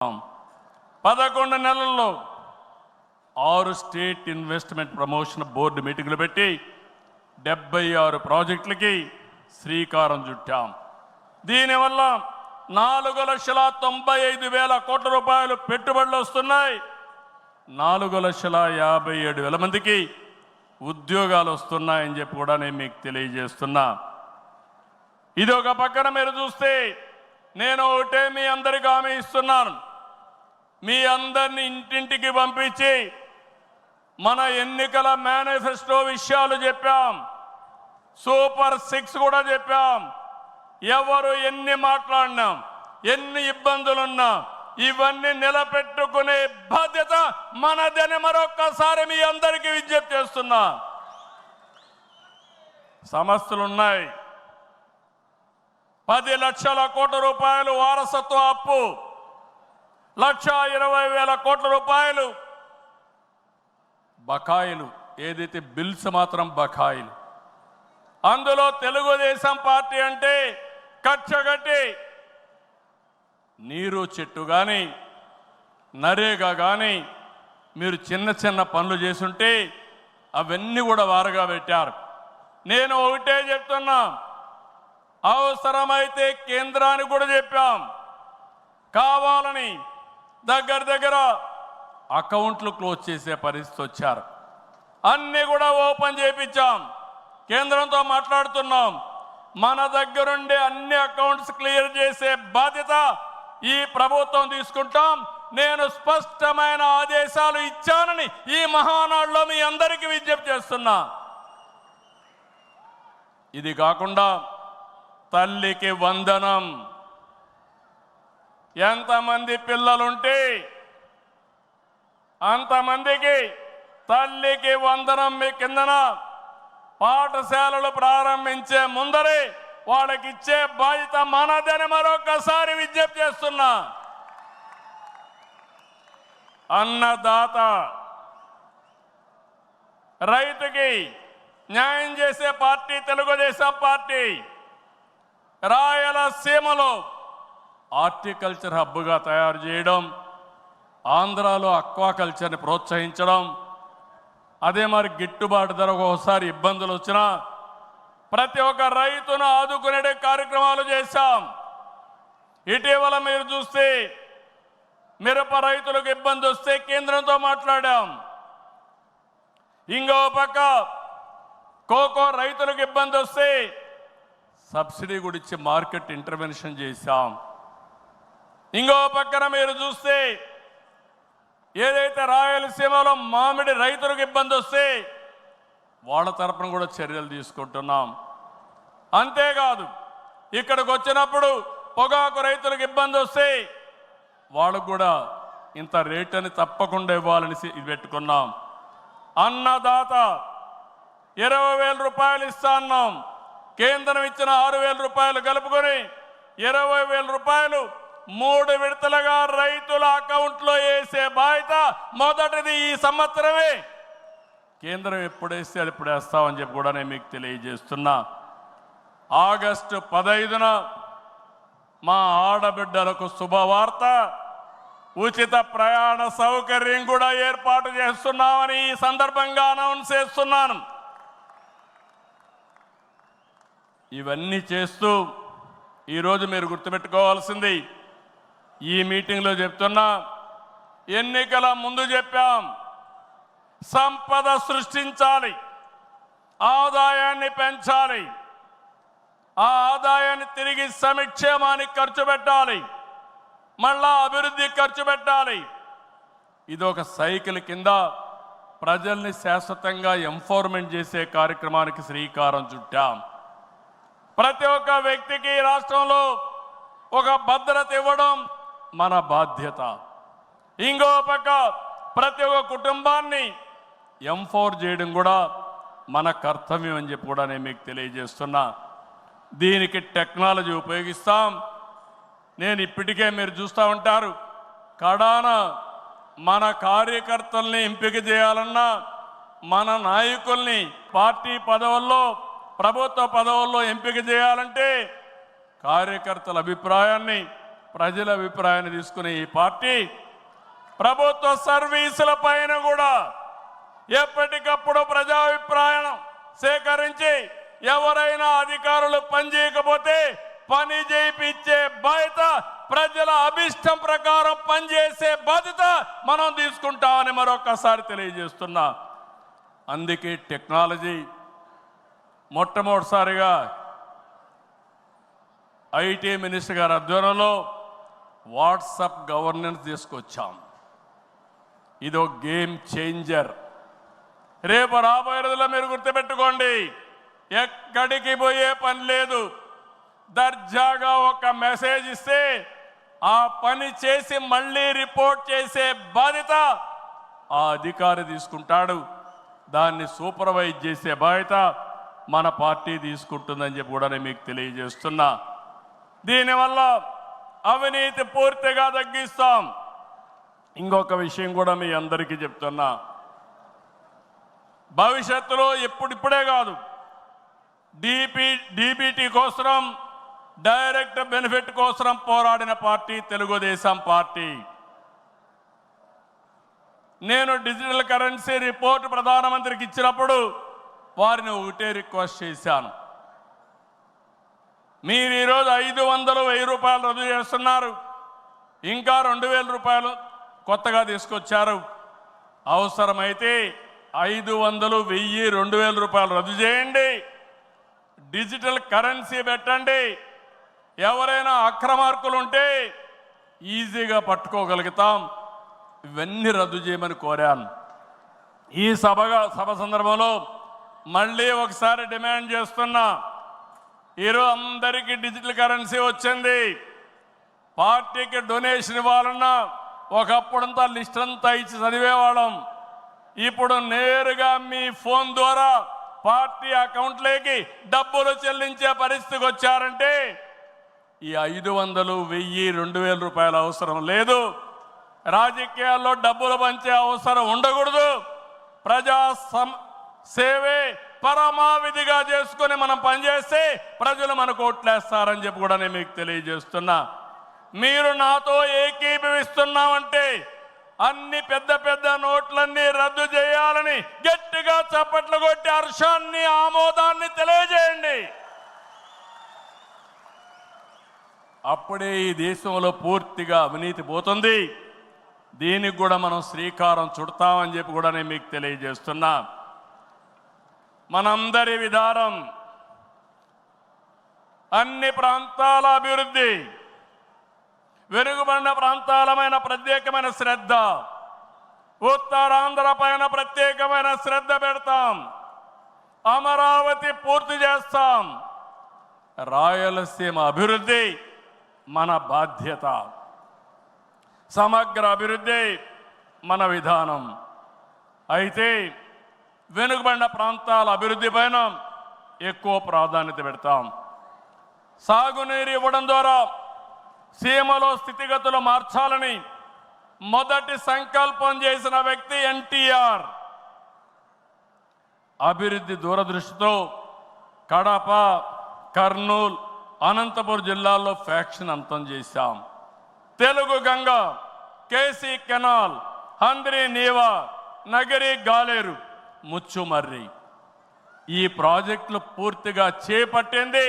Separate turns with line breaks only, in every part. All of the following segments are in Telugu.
11 నెలల్లో 6 స్టేట్ ఇన్వెస్ట్మెంట్ ప్రమోషన్ బోర్డు మీటింగులు పెట్టి 76 ప్రాజెక్టులకి శ్రీకారం చుట్టాం. దీనివల్ల 4,95,000 కోట్ల రూపాయలు పెట్టుబడులు వస్తున్నాయి. 4,57,000 మందికి ఉద్యోగాలు వస్తున్నాయని చెప్పి కూడా నేను మీకు తెలియజేస్తున్నా. ఇది ఒక పక్కన మీరు చూస్తే నేను ఒకటే మీ అందరికీ హామీ ఇస్తున్నాను. మీ అందరిని ఇంటింటికి పంపించి మన ఎన్నికల మేనిఫెస్టో విషయాలు చెప్పాం, సూపర్ 6 కూడా చెప్పాం. ఎవరు ఎన్ని మాట్లాడినా, ఎన్ని ఇబ్బందులున్నా ఇవన్నీ నిలబెట్టుకునే బాధ్యత మనదని మరొక్కసారి మీ అందరికీ విజ్ఞప్తి చేస్తున్నా. సమస్యలు ఉన్నాయి. 10 లక్షల కోట్ల రూపాయలు వారసత్వ అప్పు, 1,20,000 కోట్ల రూపాయలు బకాయిలు, ఏదైతే బిల్స్ మాత్రం బకాయిలు. అందులో తెలుగుదేశం పార్టీ అంటే కచ్చగట్టి నీరు చెట్టు కానీ నరేగా కానీ మీరు చిన్న చిన్న పనులు చేసుంటే అవన్నీ కూడా వారగా పెట్టారు. నేను ఒకటే చెప్తున్నా, అవసరమైతే కేంద్రానికి కూడా చెప్పాం, కావాలని దగ్గర అకౌంట్లు క్లోజ్ చేసే పరిస్థితి వచ్చారు. అన్నీ కూడా ఓపెన్ చేయించాం, కేంద్రంతో మాట్లాడుతున్నాం. మన దగ్గరుండే అన్ని అకౌంట్స్ క్లియర్ చేసే బాధ్యత ఈ ప్రభుత్వం తీసుకుంటాం. నేను స్పష్టమైన ఆదేశాలు ఇచ్చానని ఈ మహానాడులో మీ అందరికీ విజ్ఞప్తి చేస్తున్నా. ఇది కాకుండా తల్లికి వందనం, ఎంతమంది పిల్లలుంటే అంతమందికి తల్లికి వందనం మీ కిందన పాఠశాలలు ప్రారంభించే ముందరే వాళ్ళకి ఇచ్చే బాధ్యత మనదని మరొకసారి విజ్ఞప్తి చేస్తున్నా. అన్నదాత రైతుకి న్యాయం చేసే పార్టీ తెలుగుదేశం పార్టీ. రాయలసీమలో హార్టికల్చర్ హబ్గా తయారు చేయడం, ఆంధ్రాలో అక్వాకల్చర్ని ప్రోత్సహించడం, అదే మరి గిట్టుబాటు ధర ఒకసారి ఇబ్బందులు వచ్చినా ప్రతి ఒక్క రైతును ఆదుకునే కార్యక్రమాలు చేశాం. ఇటీవల మీరు చూస్తే మిరప రైతులకు ఇబ్బంది వస్తే కేంద్రంతో మాట్లాడాం. ఇంకో పక్క కోకో రైతులకు ఇబ్బంది వస్తే సబ్సిడీ కూడా ఇచ్చి మార్కెట్ ఇంటర్వెన్షన్ చేశాం. ఇంకో పక్కన మీరు చూస్తే ఏదైతే రాయలసీమలో మామిడి రైతులకు ఇబ్బంది వస్తే వాళ్ళ తరపున కూడా చర్యలు తీసుకుంటున్నాం. అంతేకాదు ఇక్కడికి వచ్చినప్పుడు పొగాకు రైతులకు ఇబ్బంది వస్తే వాళ్ళకు కూడా ఇంత రేట్ అని తప్పకుండా ఇవ్వాలని పెట్టుకున్నాం. అన్నదాత 20,000 రూపాయలు ఇస్తా అన్నాం. కేంద్రం ఇచ్చిన 6,000 రూపాయలు కలుపుకొని 20,000 రూపాయలు 3 విడతలుగా రైతుల అకౌంట్లో వేసే బాధ్యత మొదటిది ఈ సంవత్సరమే. కేంద్రం ఎప్పుడు వేస్తే అది ఇప్పుడు వేస్తామని చెప్పి కూడా నేను మీకు తెలియజేస్తున్నా. ఆగస్టు 15న మా ఆడబిడ్డలకు శుభవార్త, ఉచిత ప్రయాణ సౌకర్యం కూడా ఏర్పాటు చేస్తున్నామని ఈ సందర్భంగా అనౌన్స్ చేస్తున్నాను. ఇవన్నీ చేస్తూ ఈరోజు మీరు గుర్తుపెట్టుకోవాల్సింది, ఈ మీటింగ్లో చెప్తున్నా, ఎన్నికల ముందు చెప్పాం, సంపద సృష్టించాలి, ఆదాయాన్ని పెంచాలి, ఆ ఆదాయాన్ని తిరిగి సంక్షేమానికి ఖర్చు పెట్టాలి, మళ్ళా అభివృద్ధి ఖర్చు పెట్టాలి. ఇది ఒక సైకిల్ కింద ప్రజల్ని శాశ్వతంగా ఎంపవర్మెంట్ చేసే కార్యక్రమానికి శ్రీకారం చుట్టాం. ప్రతి ఒక్క వ్యక్తికి రాష్ట్రంలో ఒక భద్రత ఇవ్వడం మన బాధ్యత. ఇంకో పక్క ప్రతి ఒక్క కుటుంబాన్ని ఎంపవర్ చేయడం కూడా మన కర్తవ్యం అని చెప్పి కూడా నేను మీకు తెలియజేస్తున్నా. దీనికి టెక్నాలజీ ఉపయోగిస్తాం. నేను ఇప్పటికే మీరు చూస్తూ ఉంటారు, కడాన మన కార్యకర్తల్ని ఎంపిక చేయాలన్నా, మన నాయకుల్ని పార్టీ పదవుల్లో ప్రభుత్వ పదవుల్లో ఎంపిక చేయాలంటే కార్యకర్తల అభిప్రాయాన్ని ప్రజల అభిప్రాయాన్ని తీసుకునే ఈ పార్టీ ప్రభుత్వ సర్వీసుల పైన కూడా ఎప్పటికప్పుడు ప్రజాభిప్రాయం సేకరించి ఎవరైనా అధికారులు పనిచేయకపోతే పని చేయించే బాధ్యత, ప్రజల అభిష్టం ప్రకారం పనిచేసే బాధ్యత మనం తీసుకుంటామని మరొకసారి తెలియజేస్తున్నా. అందుకే టెక్నాలజీ మొట్టమొదటిసారిగా ఐటీ మినిస్టర్ గారి ఆధ్వర్యంలో వాట్సాప్ గవర్నెన్స్ తీసుకొచ్చాం. ఇదో గేమ్ చేంజర్. రేపు రాబోయే రోజుల్లో మీరు గుర్తుపెట్టుకోండి, ఎక్కడికి పోయే పని లేదు. దర్జాగా ఒక మెసేజ్ ఇస్తే ఆ పని చేసి మళ్ళీ రిపోర్ట్ చేసే బాధ్యత ఆ అధికారి తీసుకుంటాడు. దాన్ని సూపర్వైజ్ చేసే బాధ్యత మన పార్టీ తీసుకుంటుందని చెప్పి కూడా నేను మీకు తెలియజేస్తున్నా. దీనివల్ల అవినీతి పూర్తిగా తగ్గిస్తాం. ఇంకొక విషయం కూడా మీ అందరికీ చెప్తున్నా, భవిష్యత్తులో ఇప్పుడే కాదు, డీబీటీ కోసం, డైరెక్ట్ బెనిఫిట్ కోసం పోరాడిన పార్టీ తెలుగుదేశం పార్టీ. నేను డిజిటల్ కరెన్సీ రిపోర్ట్ ప్రధానమంత్రికి ఇచ్చినప్పుడు వారిని ఒకటే రిక్వెస్ట్ చేశాను, మీరు ఈరోజు 500, 1000 రూపాయలు రద్దు చేస్తున్నారు, ఇంకా 2000 రూపాయలు కొత్తగా తీసుకొచ్చారు. అవసరమైతే 500, 1000, 2000 రూపాయలు రద్దు చేయండి, డిజిటల్ కరెన్సీ పెట్టండి. ఎవరైనా అక్రమార్కులు ఉంటే ఈజీగా పట్టుకోగలుగుతాం. ఇవన్నీ రద్దు చేయమని కోరాను. ఈ సభ సందర్భంలో మళ్ళీ ఒకసారి డిమాండ్ చేస్తున్నా, ఈరోజు అందరికీ డిజిటల్ కరెన్సీ వచ్చింది. పార్టీకి డొనేషన్ ఇవ్వాలన్నా ఒకప్పుడంతా లిస్ట్ అంతా ఇచ్చి చదివేవాళ్ళం. ఇప్పుడు నేరుగా మీ ఫోన్ ద్వారా పార్టీ అకౌంట్లోకి డబ్బులు చెల్లించే పరిస్థితికి వచ్చారంటే ఈ 500, 1000, 2000 రూపాయల అవసరం లేదు. రాజకీయాల్లో డబ్బులు పంచే అవసరం ఉండకూడదు. ప్రజా సేవే పరమావిధిగా చేసుకుని మనం పనిచేస్తే ప్రజలు మనకు ఓట్లేస్తారని చెప్పి కూడా నేను మీకు తెలియజేస్తున్నా. మీరు నాతో ఏకీభవిస్తున్నామంటే అన్ని పెద్ద నోట్లన్నీ రద్దు చేయాలని గట్టిగా చప్పట్లు కొట్టి హర్షాన్ని, ఆమోదాన్ని తెలియజేయండి. అప్పుడే ఈ దేశంలో పూర్తిగా అవినీతి పోతుంది. దీనికి కూడా మనం శ్రీకారం చుడతామని చెప్పి కూడా నేను మీకు తెలియజేస్తున్నా. మనందరి విధానం అన్ని ప్రాంతాల అభివృద్ధి, వెనుకబడిన ప్రాంతాలమైన ప్రత్యేకమైన శ్రద్ధ, ఉత్తరాంధ్ర పైన ప్రత్యేకమైన శ్రద్ధ పెడతాం. అమరావతి పూర్తి చేస్తాం. రాయలసీమ అభివృద్ధి మన బాధ్యత. సమగ్ర అభివృద్ధి మన విధానం. అయితే వెనుకబడిన ప్రాంతాల అభివృద్ధి పైన ఎక్కువ ప్రాధాన్యత పెడతాం. సాగునీరు ఇవ్వడం ద్వారా సీమలో స్థితిగతులు మార్చాలని మొదటి సంకల్పం చేసిన వ్యక్తి ఎన్టీఆర్. అభివృద్ధి దూరదృష్టితో కడప, కర్నూలు, అనంతపురం జిల్లాల్లో ఫ్యాక్షన్ అంతం చేశాం. తెలుగు గంగ, కేసీ కెనాల్, హంద్రీ నీవా, నగరి గాలేరు, ముచ్చుమర్రి ఈ ప్రాజెక్టులు పూర్తిగా చేపట్టింది,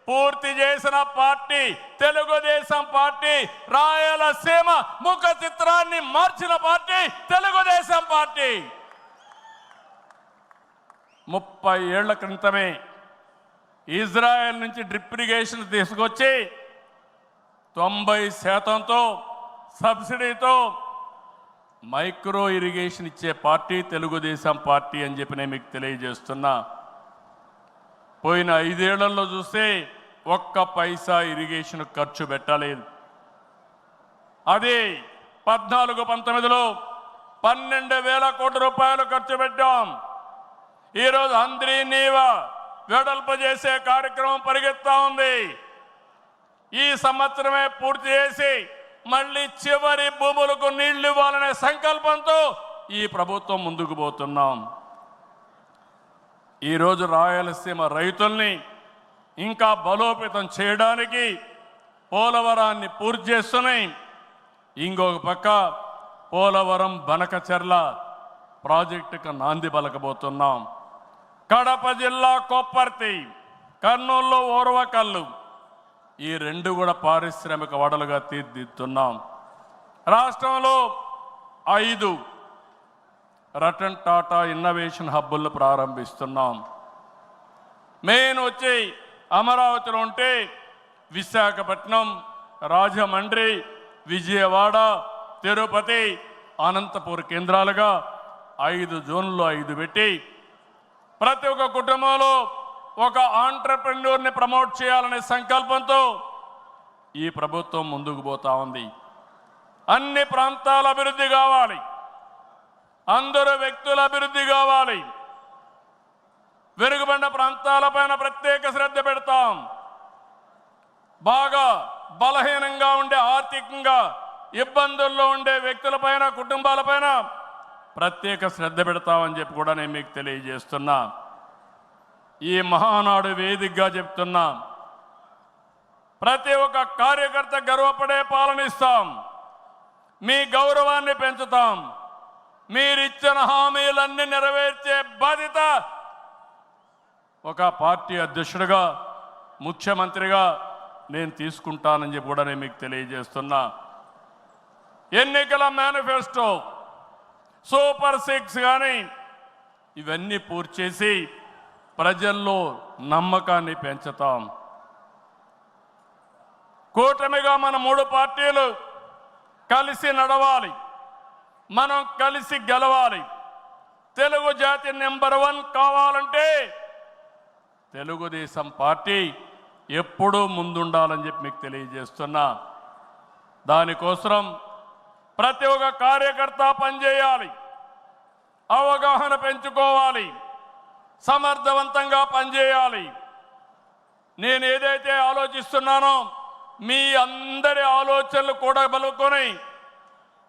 పూర్తి చేసిన పార్టీ తెలుగుదేశం పార్టీ. రాయలసీమ ముఖ చిత్రాన్ని మార్చిన పార్టీ తెలుగుదేశం పార్టీ. 30 ఏళ్ల క్రితమే ఇజ్రాయెల్ నుంచి డ్రిప్ ఇరిగేషన్ తీసుకొచ్చి 90% సబ్సిడీతో మైక్రో ఇరిగేషన్ ఇచ్చే పార్టీ తెలుగుదేశం పార్టీ అని చెప్పి నేను మీకు తెలియజేస్తున్నా. పోయిన 5 ఏళ్లలో చూస్తే ఒక్క పైసా ఇరిగేషన్ ఖర్చు పెట్టలేదు. అది 14-19లో 12,000 కోట్ల రూపాయలు ఖర్చు పెట్టాం. ఈరోజు హంద్రీ నీవా వెడల్పు చేసే కార్యక్రమం పరిగెత్తా ఉంది. ఈ సంవత్సరమే పూర్తి చేసి మళ్ళీ చివరి భూములకు నీళ్లు ఇవ్వాలనే సంకల్పంతో ఈ ప్రభుత్వం ముందుకు పోతున్నాం. ఈరోజు రాయలసీమ రైతుల్ని ఇంకా బలోపేతం చేయడానికి పోలవరాన్ని పూర్తి చేస్తున్నాయి. ఇంకొక పక్క పోలవరం బనకచెర్ల ప్రాజెక్టుకు నాంది పలకబోతున్నాం. కడప జిల్లా కొప్పర్తి, కర్నూలులో ఓర్వకల్లు, ఈ రెండు కూడా పారిశ్రామిక వడలుగా తీర్చిదిద్దుతున్నాం. రాష్ట్రంలో 5 రతన్ టాటా ఇన్నోవేషన్ హబ్బులను ప్రారంభిస్తున్నాం. మెయిన్ వచ్చి అమరావతిలో ఉంటే విశాఖపట్నం, రాజమండ్రి, విజయవాడ, తిరుపతి, అనంతపూర్ కేంద్రాలుగా 5 జోన్లు 5 పెట్టి ప్రతి ఒక్క కుటుంబంలో ఒక ఆంట్రప్రెన్యూర్ని ప్రమోట్ చేయాలనే సంకల్పంతో ఈ ప్రభుత్వం ముందుకు పోతా ఉంది. అన్ని ప్రాంతాల అభివృద్ధి కావాలి, అందరూ వ్యక్తుల అభివృద్ధి కావాలి. వెనుకబడిన ప్రాంతాలపైన ప్రత్యేక శ్రద్ధ పెడతాం. బాగా బలహీనంగా ఉండే, ఆర్థికంగా ఇబ్బందుల్లో ఉండే వ్యక్తులపైన, కుటుంబాలపైన ప్రత్యేక శ్రద్ధ పెడతామని చెప్పి కూడా నేను మీకు తెలియజేస్తున్నా. ఈ మహానాడు వేదికగా చెప్తున్నా, ప్రతి ఒక్క కార్యకర్త గర్వపడే పాలనిస్తాం. మీ గౌరవాన్ని పెంచుతాం. మీరిచ్చిన హామీలన్నీ నెరవేర్చే బాధ్యత ఒక పార్టీ అధ్యక్షుడిగా, ముఖ్యమంత్రిగా నేను తీసుకుంటానని చెప్పి కూడా నేను మీకు తెలియజేస్తున్నా. ఎన్నికల మేనిఫెస్టో, సూపర్ 6 కానీ ఇవన్నీ పూర్తి చేసి ప్రజల్లో నమ్మకాన్ని పెంచుతాం. కూటమిగా మన 3 పార్టీలు కలిసి నడవాలి, మనం కలిసి గెలవాలి. తెలుగు జాతి నెంబర్ 1 కావాలంటే తెలుగుదేశం పార్టీ ఎప్పుడూ ముందుండాలని చెప్పి మీకు తెలియజేస్తున్నా. దానికోసం ప్రతి ఒక్క కార్యకర్త పనిచేయాలి, అవగాహన పెంచుకోవాలి, సమర్థవంతంగా పనిచేయాలి. నేను ఏదైతే ఆలోచిస్తున్నానో మీ అందరి ఆలోచనలు కూడా బలుకొని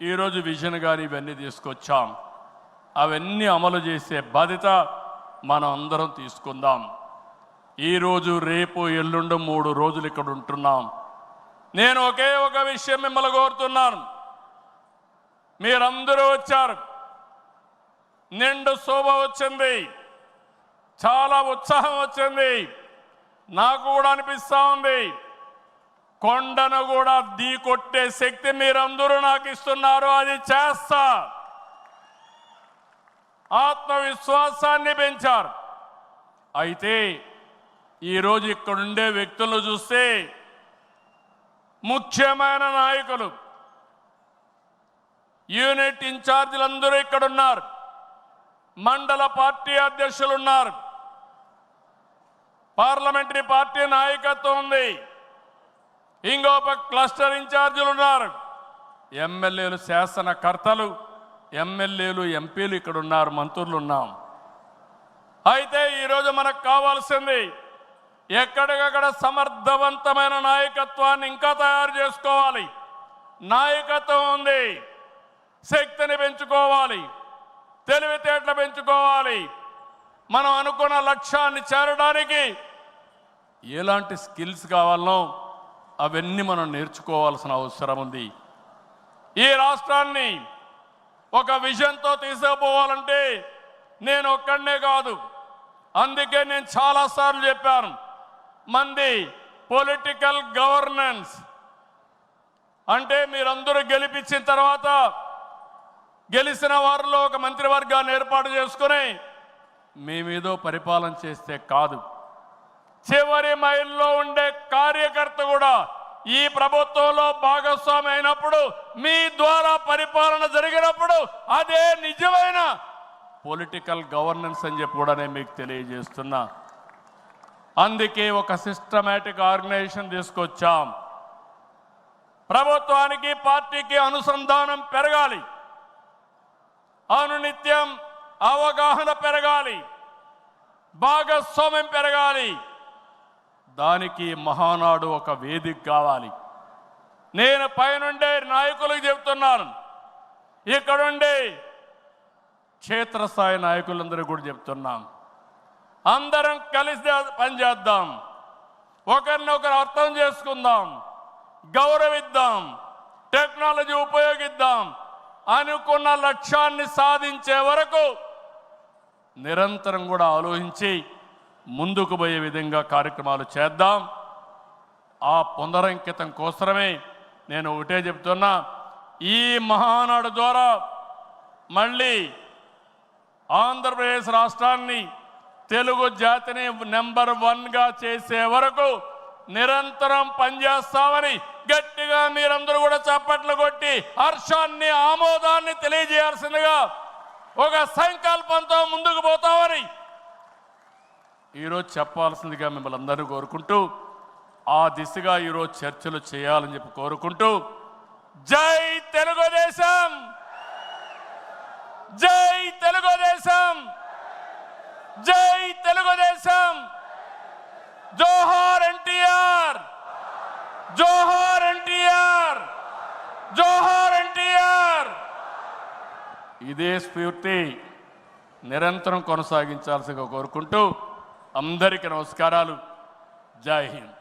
ఈరోజు విజన్ గాని ఇవన్నీ తీసుకొచ్చాం. అవన్నీ అమలు చేసే బాధ్యత మనం అందరం తీసుకుందాం. ఈరోజు, రేపు, ఎల్లుండి 3 రోజులు ఇక్కడ ఉంటున్నాం. నేను ఒకే ఒక విషయం మిమ్మల్ని కోరుతున్నాను. మీరందరూ వచ్చారు, నిండు శోభ వచ్చింది, చాలా ఉత్సాహం వచ్చింది. నాకు కూడా అనిపిస్తూ ఉంది, కొండను కూడా ఢీ కొట్టే శక్తి మీరందరూ నాకు ఇస్తున్నారు. అది చేస్తా. ఆత్మవిశ్వాసాన్ని పెంచారు. అయితే ఈరోజు ఇక్కడుండే వ్యక్తులను చూస్తే ముఖ్యమైన నాయకులు, యూనిట్ ఇన్ఛార్జీలందరూ ఇక్కడున్నారు, మండల పార్టీ అధ్యక్షులు ఉన్నారు, పార్లమెంటరీ పార్టీ నాయకత్వం ఉంది, ఇంకొక క్లస్టర్ ఇన్ఛార్జీలు ఉన్నారు, ఎమ్మెల్యేలు, శాసనకర్తలు, ఎమ్మెల్యేలు, ఎంపీలు ఇక్కడ ఉన్నారు, మంత్రులు ఉన్నాం. అయితే ఈరోజు మనకు కావాల్సింది ఎక్కడికక్కడ సమర్థవంతమైన నాయకత్వాన్ని ఇంకా తయారు చేసుకోవాలి. నాయకత్వం ఉంది, శక్తిని పెంచుకోవాలి, తెలివితేటలు పెంచుకోవాలి. మనం అనుకున్న లక్ష్యాన్ని చేరడానికి ఎలాంటి స్కిల్స్ కావాలనో అవన్నీ మనం నేర్చుకోవాల్సిన అవసరం ఉంది. ఈ రాష్ట్రాన్ని ఒక విజన్తో తీసుకుపోవాలంటే నేను ఒక్కడనే కాదు. అందుకే నేను చాలాసార్లు చెప్పాను, మంది పొలిటికల్ గవర్నెన్స్ అంటే మీరందరూ గెలిపించిన తర్వాత గెలిచిన వారిలో ఒక మంత్రివర్గాన్ని ఏర్పాటు చేసుకుని మేమేదో పరిపాలన చేస్తే కాదు, చివరి మైల్లో ఉండే కార్యకర్త కూడా ఈ ప్రభుత్వంలో భాగస్వామి అయినప్పుడు, మీ ద్వారా పరిపాలన జరిగినప్పుడు అదే నిజమైన పొలిటికల్ గవర్నెన్స్ అని చెప్పి కూడా నేను మీకు తెలియజేస్తున్నా. అందుకే ఒక సిస్టమేటిక్ ఆర్గనైజేషన్ తీసుకొచ్చాం. ప్రభుత్వానికి, పార్టీకి అనుసంధానం పెరగాలి, అనునిత్యం అవగాహన పెరగాలి, భాగస్వామ్యం పెరగాలి. దానికి మహానాడు ఒక వేదిక కావాలి. నేను పైనుండే నాయకులకు చెప్తున్నాను, ఇక్కడుండే క్షేత్రస్థాయి నాయకులందరూ కూడా చెప్తున్నాం, అందరం కలిసి పనిచేద్దాం, ఒకరినొకరు అర్థం చేసుకుందాం, గౌరవిద్దాం, టెక్నాలజీ ఉపయోగిద్దాం, అనుకున్న లక్ష్యాన్ని సాధించే వరకు నిరంతరం కూడా ఆలోచించి ముందుకు పోయే విధంగా కార్యక్రమాలు చేద్దాం. ఆ పునరంకితం కోసమే నేను ఒకటే చెప్తున్నా, ఈ మహానాడు ద్వారా మళ్ళీ ఆంధ్రప్రదేశ్ రాష్ట్రాన్ని, తెలుగు జాతిని నెంబర్ 1గా చేసే వరకు నిరంతరం పనిచేస్తామని గట్టిగా మీరందరూ కూడా చప్పట్లు కొట్టి హర్షాన్ని, ఆమోదాన్ని తెలియజేయాల్సిందిగా ఒక సంకల్పంతో ముందుకు పోతామని ఈరోజు చెప్పాల్సిందిగా మిమ్మల్ని అందరూ కోరుకుంటూ, ఆ దిశగా ఈరోజు చర్చలు చేయాలని చెప్పి కోరుకుంటూ, జై తెలుగుదేశం, జై తెలుగుదేశం, జై తెలుగుదేశం, జోహార్ ఎన్టీఆర్, జోహార్ ఎన్టీఆర్, జోహార్ ఎన్టీఆర్. ఇదే స్ఫూర్తి నిరంతరం కొనసాగించాల్సిగా కోరుకుంటూ అందరికీ నమస్కారాలు. జై హింద్.